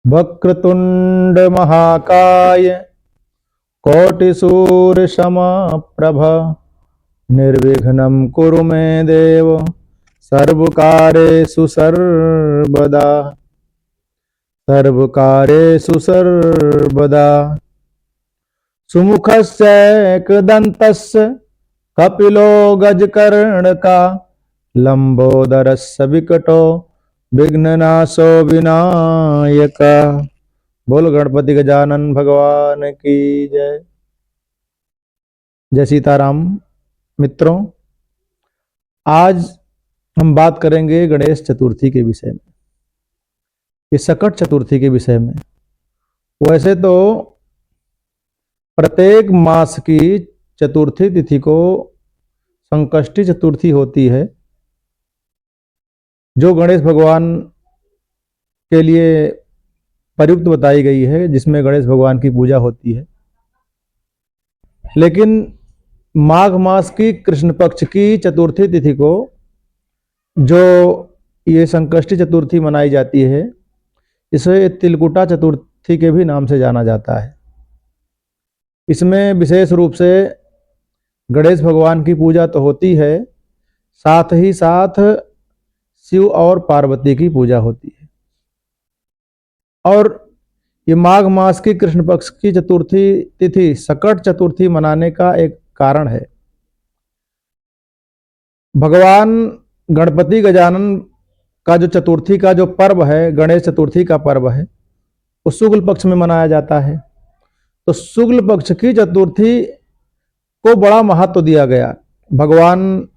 वक्रतुंड महाकाय कोटिसूर्यसमप्रभ निर्विघ्नं कुरु मे देव सर्वकार्येषु सर्वदा सुमुखस्यैकदन्तस्य कपिलो गजकर्णका लंबोदरस्य विकटो विघ्ननाशो विनायक। बोल गणपति गजानन भगवान की जय। जय सीताराम। मित्रों, आज हम बात करेंगे गणेश चतुर्थी के विषय में, इस सकट चतुर्थी के विषय में। वैसे तो प्रत्येक मास की चतुर्थी तिथि को संकष्टी चतुर्थी होती है, जो गणेश भगवान के लिए प्रयुक्त बताई गई है, जिसमें गणेश भगवान की पूजा होती है। लेकिन माघ मास की कृष्ण पक्ष की चतुर्थी तिथि को जो ये संकष्टी चतुर्थी मनाई जाती है, इसे तिलकुटा चतुर्थी के भी नाम से जाना जाता है। इसमें विशेष रूप से गणेश भगवान की पूजा तो होती है, साथ ही साथ शिव और पार्वती की पूजा होती है। और ये माघ मास की कृष्ण पक्ष की चतुर्थी तिथि सकट चतुर्थी मनाने का एक कारण है। भगवान गणपति गजानन का जो चतुर्थी का जो पर्व है, गणेश चतुर्थी का पर्व है, वो शुक्ल पक्ष में मनाया जाता है। तो शुक्ल पक्ष की चतुर्थी को बड़ा महत्व दिया गया। भगवान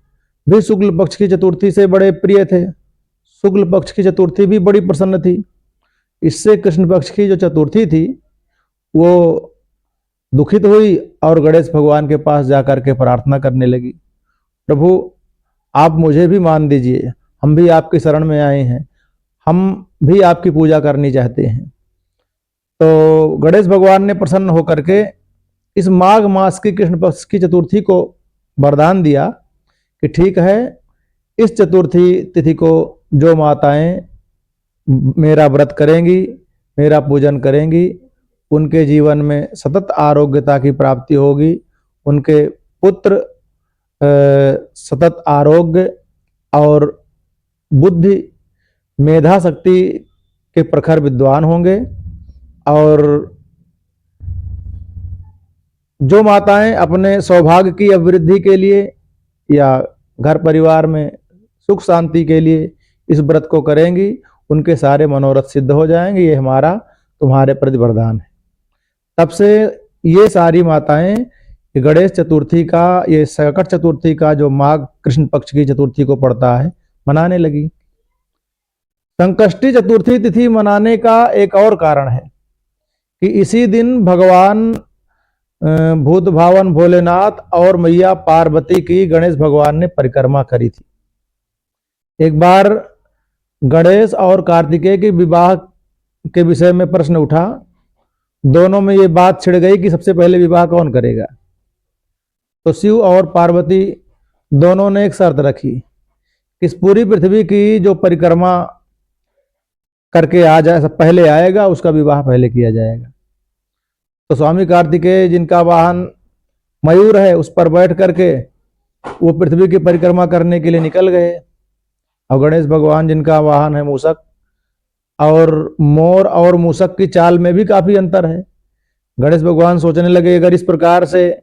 भी शुक्ल पक्ष की चतुर्थी से बड़े प्रिय थे, शुक्ल पक्ष की चतुर्थी भी बड़ी प्रसन्न थी। इससे कृष्ण पक्ष की जो चतुर्थी थी वो दुखित हुई और गणेश भगवान के पास जाकर के प्रार्थना करने लगी, प्रभु आप मुझे भी मान दीजिए, हम भी आपकी शरण में आए हैं, हम भी आपकी पूजा करनी चाहते हैं। तो गणेश भगवान ने प्रसन्न होकर के इस माघ मास की कृष्ण पक्ष की चतुर्थी को वरदान दिया कि ठीक है, इस चतुर्थी तिथि को जो माताएं मेरा व्रत करेंगी, मेरा पूजन करेंगी, उनके जीवन में सतत आरोग्यता की प्राप्ति होगी, उनके पुत्र सतत आरोग्य और बुद्धि मेधा शक्ति के प्रखर विद्वान होंगे। और जो माताएं अपने सौभाग्य की अभिवृद्धि के लिए या घर परिवार में सुख शांति के लिए इस व्रत को करेंगी, उनके सारे मनोरथ सिद्ध हो जाएंगे। ये हमारा तुम्हारे प्रति वरदान है। तब से ये सारी माताएं गणेश चतुर्थी का, ये सकट चतुर्थी का जो माघ कृष्ण पक्ष की चतुर्थी को पड़ता है, मनाने लगी। संकष्टी चतुर्थी तिथि मनाने का एक और कारण है कि इसी दिन भगवान भूत भावन भोलेनाथ और मैया पार्वती की गणेश भगवान ने परिक्रमा करी थी। एक बार गणेश और कार्तिकेय के विवाह के विषय में प्रश्न उठा, दोनों में ये बात छिड़ गई कि सबसे पहले विवाह कौन करेगा। तो शिव और पार्वती दोनों ने एक शर्त रखी कि इस पूरी पृथ्वी की जो परिक्रमा करके आ जाए, सब पहले आएगा, उसका विवाह पहले किया जाएगा। तो स्वामी कार्तिकेय, जिनका वाहन मयूर है, उस पर बैठ करके वो पृथ्वी की परिक्रमा करने के लिए निकल गए। और गणेश भगवान, जिनका वाहन है मूषक, और मोर और मूषक की चाल में भी काफी अंतर है। गणेश भगवान सोचने लगे, अगर इस प्रकार से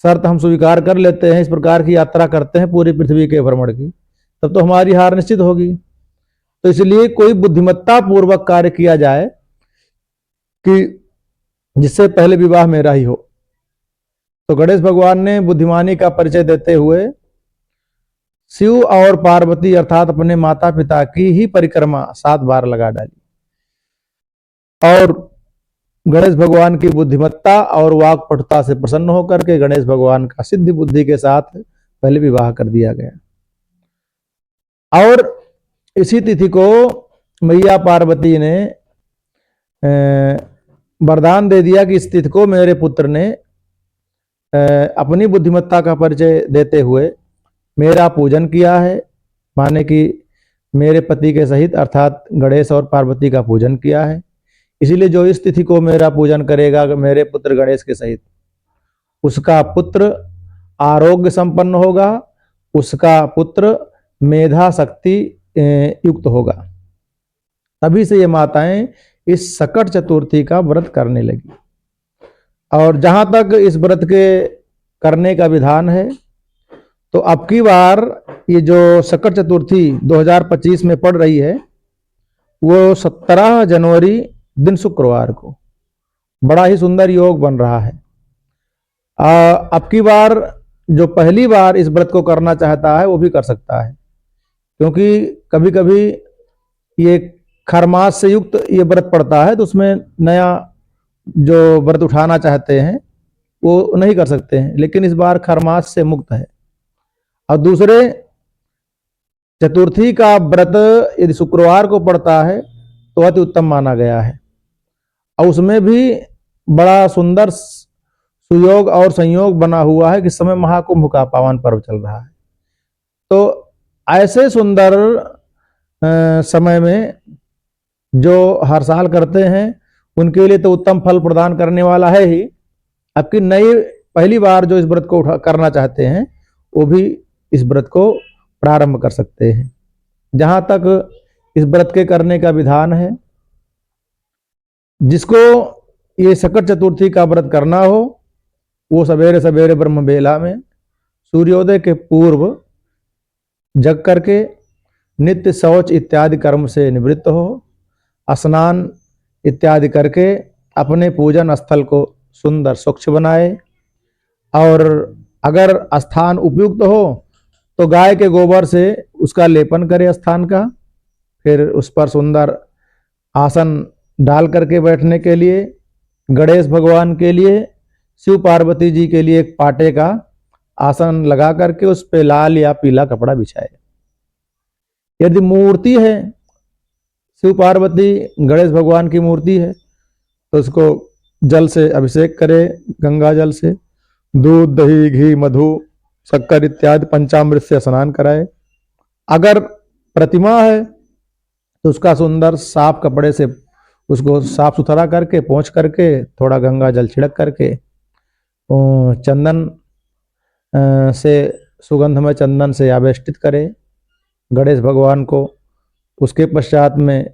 शर्त हम स्वीकार कर लेते हैं, इस प्रकार की यात्रा करते हैं पूरी पृथ्वी के भ्रमण की, तब तो हमारी हार निश्चित होगी। तो इसलिए कोई बुद्धिमत्ता पूर्वक कार्य किया जाए कि जिससे पहले विवाह मेरा ही हो। तो गणेश भगवान ने बुद्धिमानी का परिचय देते हुए शिव और पार्वती अर्थात अपने माता पिता की ही परिक्रमा 7 बार लगा डाली। और गणेश भगवान की बुद्धिमत्ता और वाक्पटुता से प्रसन्न होकर के गणेश भगवान का सिद्धि बुद्धि के साथ पहले विवाह कर दिया गया। और इसी तिथि को मैया पार्वती ने वरदान दे दिया कि इस तिथि को मेरे पुत्र ने अपनी बुद्धिमत्ता का परिचय देते हुए मेरा पूजन किया है, माने कि मेरे पति के सहित अर्थात गणेश और पार्वती का पूजन किया है। इसीलिए जो इस तिथि को मेरा पूजन करेगा मेरे पुत्र गणेश के सहित, उसका पुत्र आरोग्य संपन्न होगा, उसका पुत्र मेधा शक्ति युक्त होगा। तभी से ये माताएं इस सकट चतुर्थी का व्रत करने लगी। और जहां तक इस व्रत के करने का विधान है, तो अब की बार ये जो सकट चतुर्थी 2025 में पड़ रही है, वो 17 जनवरी दिन शुक्रवार को बड़ा ही सुंदर योग बन रहा है। अब की बार जो पहली बार इस व्रत को करना चाहता है वो भी कर सकता है, क्योंकि कभी कभी ये खरमास से युक्त ये व्रत पड़ता है, तो उसमें नया जो व्रत उठाना चाहते हैं वो नहीं कर सकते हैं, लेकिन इस बार खरमास से मुक्त है। और दूसरे, चतुर्थी का व्रत यदि शुक्रवार को पड़ता है तो अति उत्तम माना गया है, और उसमें भी बड़ा सुंदर सुयोग और संयोग बना हुआ है कि समय महाकुंभ का पावन पर्व चल रहा है। तो ऐसे सुंदर समय में जो हर साल करते हैं उनके लिए तो उत्तम फल प्रदान करने वाला है ही। अब की नई पहली बार जो इस व्रत को करना चाहते हैं वो भी इस व्रत को प्रारंभ कर सकते हैं। जहां तक इस व्रत के करने का विधान है, जिसको ये सकट चतुर्थी का व्रत करना हो वो सवेरे सवेरे ब्रह्म बेला में सूर्योदय के पूर्व जग करके नित्य शौच इत्यादि कर्म से निवृत्त हो, स्नान इत्यादि करके अपने पूजन स्थल को सुंदर स्वच्छ बनाए, और अगर स्थान उपयुक्त हो तो गाय के गोबर से उसका लेपन करे स्थान का, फिर उस पर सुंदर आसन डाल करके बैठने के लिए, गणेश भगवान के लिए, शिव पार्वती जी के लिए एक पाटे का आसन लगा करके उस पे लाल या पीला कपड़ा बिछाए। यदि मूर्ति है, शिव पार्वती गणेश भगवान की मूर्ति है, तो उसको जल से अभिषेक करे, गंगा जल से, दूध दही घी मधु शक्कर इत्यादि पंचामृत से स्नान कराए। अगर प्रतिमा है तो उसका सुंदर साफ कपड़े से उसको साफ सुथरा करके पोंछ करके थोड़ा गंगा जल छिड़क करके चंदन से सुगंधमय चंदन से आवेष्टित करे गणेश भगवान को। उसके पश्चात में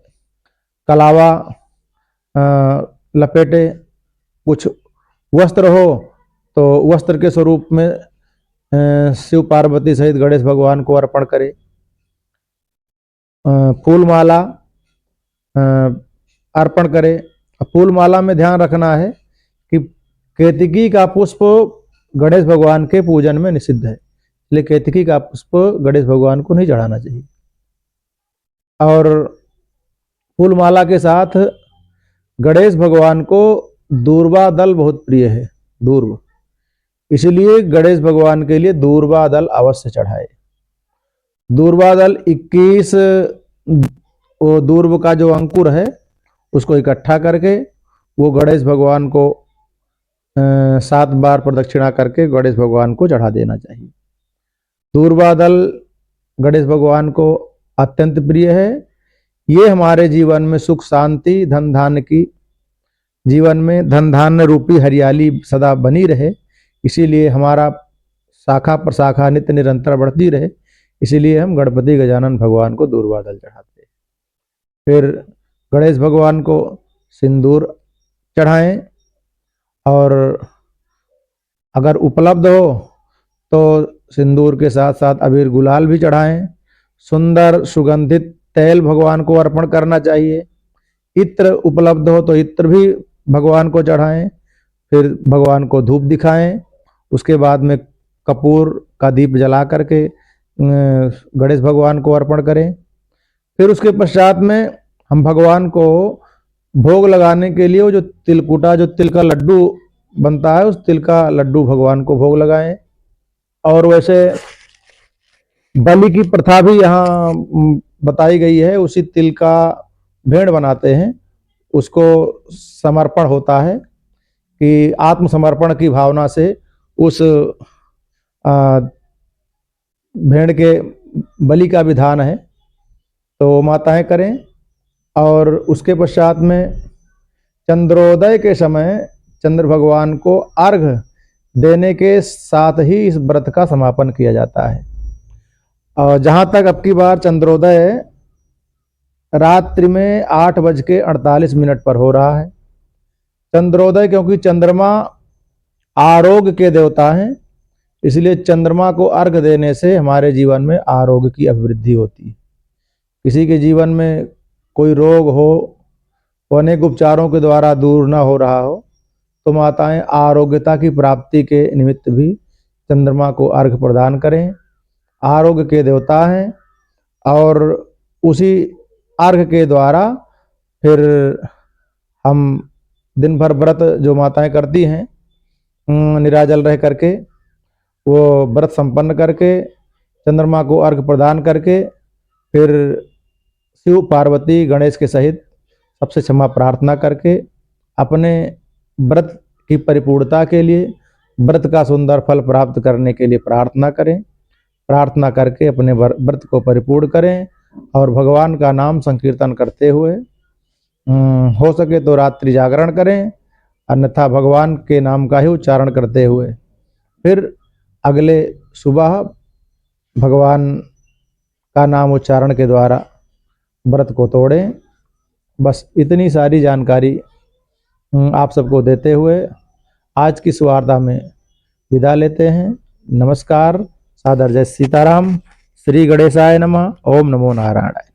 कलावा लपेटे, कुछ वस्त्र हो तो वस्त्र के स्वरूप में शिव पार्वती सहित गणेश भगवान को अर्पण करे। फूल माला अर्पण करे। फूल माला में ध्यान रखना है कि केतकी का पुष्प गणेश भगवान के पूजन में निषिद्ध है, इसलिए केतकी का पुष्प गणेश भगवान को नहीं चढ़ाना चाहिए। और फूल माला के साथ गणेश भगवान को दूर्वा दल बहुत प्रिय है, दूर्व, इसलिए गणेश भगवान के लिए दूर्वा दल अवश्य चढ़ाए। दूर्वा दल 21 वो दूर्व का जो अंकुर है उसको इकट्ठा करके वो गणेश भगवान को 7 बार प्रदक्षिणा करके गणेश भगवान को चढ़ा देना चाहिए। दूर्वा दल गणेश भगवान को अत्यंत प्रिय है। ये हमारे जीवन में सुख शांति धन धान्य की, जीवन में धन धान्य रूपी हरियाली सदा बनी रहे, इसीलिए हमारा शाखा प्रशाखा नित्य निरंतर बढ़ती रहे, इसीलिए हम गणपति गजानन भगवान को दूर्वा दल चढ़ाते हैं। फिर गणेश भगवान को सिंदूर चढ़ाएं, और अगर उपलब्ध हो तो सिंदूर के साथ साथ अबीर गुलाल भी चढ़ाएं। सुंदर सुगंधित तेल भगवान को अर्पण करना चाहिए। इत्र उपलब्ध हो तो इत्र भी भगवान को चढ़ाएं। फिर भगवान को धूप दिखाएं। उसके बाद में कपूर का दीप जला करके गणेश भगवान को अर्पण करें। फिर उसके पश्चात में हम भगवान को भोग लगाने के लिए वो जो तिलकुटा, जो तिल का लड्डू बनता है, उस तिल का लड्डू भगवान को भोग लगाएं। और वैसे बलि की प्रथा भी यहाँ बताई गई है। उसी तिल का भेंड़ बनाते हैं, उसको समर्पण होता है कि आत्मसमर्पण की भावना से उस भेड़ के बलि का विधान है। तो माताएं करें। और उसके पश्चात में चंद्रोदय के समय चंद्र भगवान को अर्घ देने के साथ ही इस व्रत का समापन किया जाता है। और जहाँ तक अब की बार चंद्रोदय रात्रि में 8:48 पर हो रहा है। चंद्रोदय क्योंकि चंद्रमा आरोग्य के देवता हैं, इसलिए चंद्रमा को अर्घ देने से हमारे जीवन में आरोग्य की अभिवृद्धि होती है। किसी के जीवन में कोई रोग हो, अनेक उपचारों के द्वारा दूर न हो रहा हो, तो माताएं आरोग्यता की प्राप्ति के निमित्त भी चंद्रमा को अर्घ प्रदान करें। आरोग्य के देवता हैं और उसी अर्घ के द्वारा फिर हम दिन भर व्रत जो माताएं करती हैं निराजल रह करके वो व्रत संपन्न करके चंद्रमा को अर्घ प्रदान करके फिर शिव पार्वती गणेश के सहित सबसे क्षमा प्रार्थना करके अपने व्रत की परिपूर्णता के लिए, व्रत का सुंदर फल प्राप्त करने के लिए प्रार्थना करें। प्रार्थना करके अपने व्रत को परिपूर्ण करें और भगवान का नाम संकीर्तन करते हुए हो सके तो रात्रि जागरण करें, अन्यथा भगवान के नाम का ही उच्चारण करते हुए फिर अगले सुबह भगवान का नाम उच्चारण के द्वारा व्रत को तोड़ें। बस इतनी सारी जानकारी आप सबको देते हुए आज की इस वार्ता में विदा लेते हैं। नमस्कार, सादर जय सीताराम। श्री गणेशाय नमः। ओम नमो नारायणाय।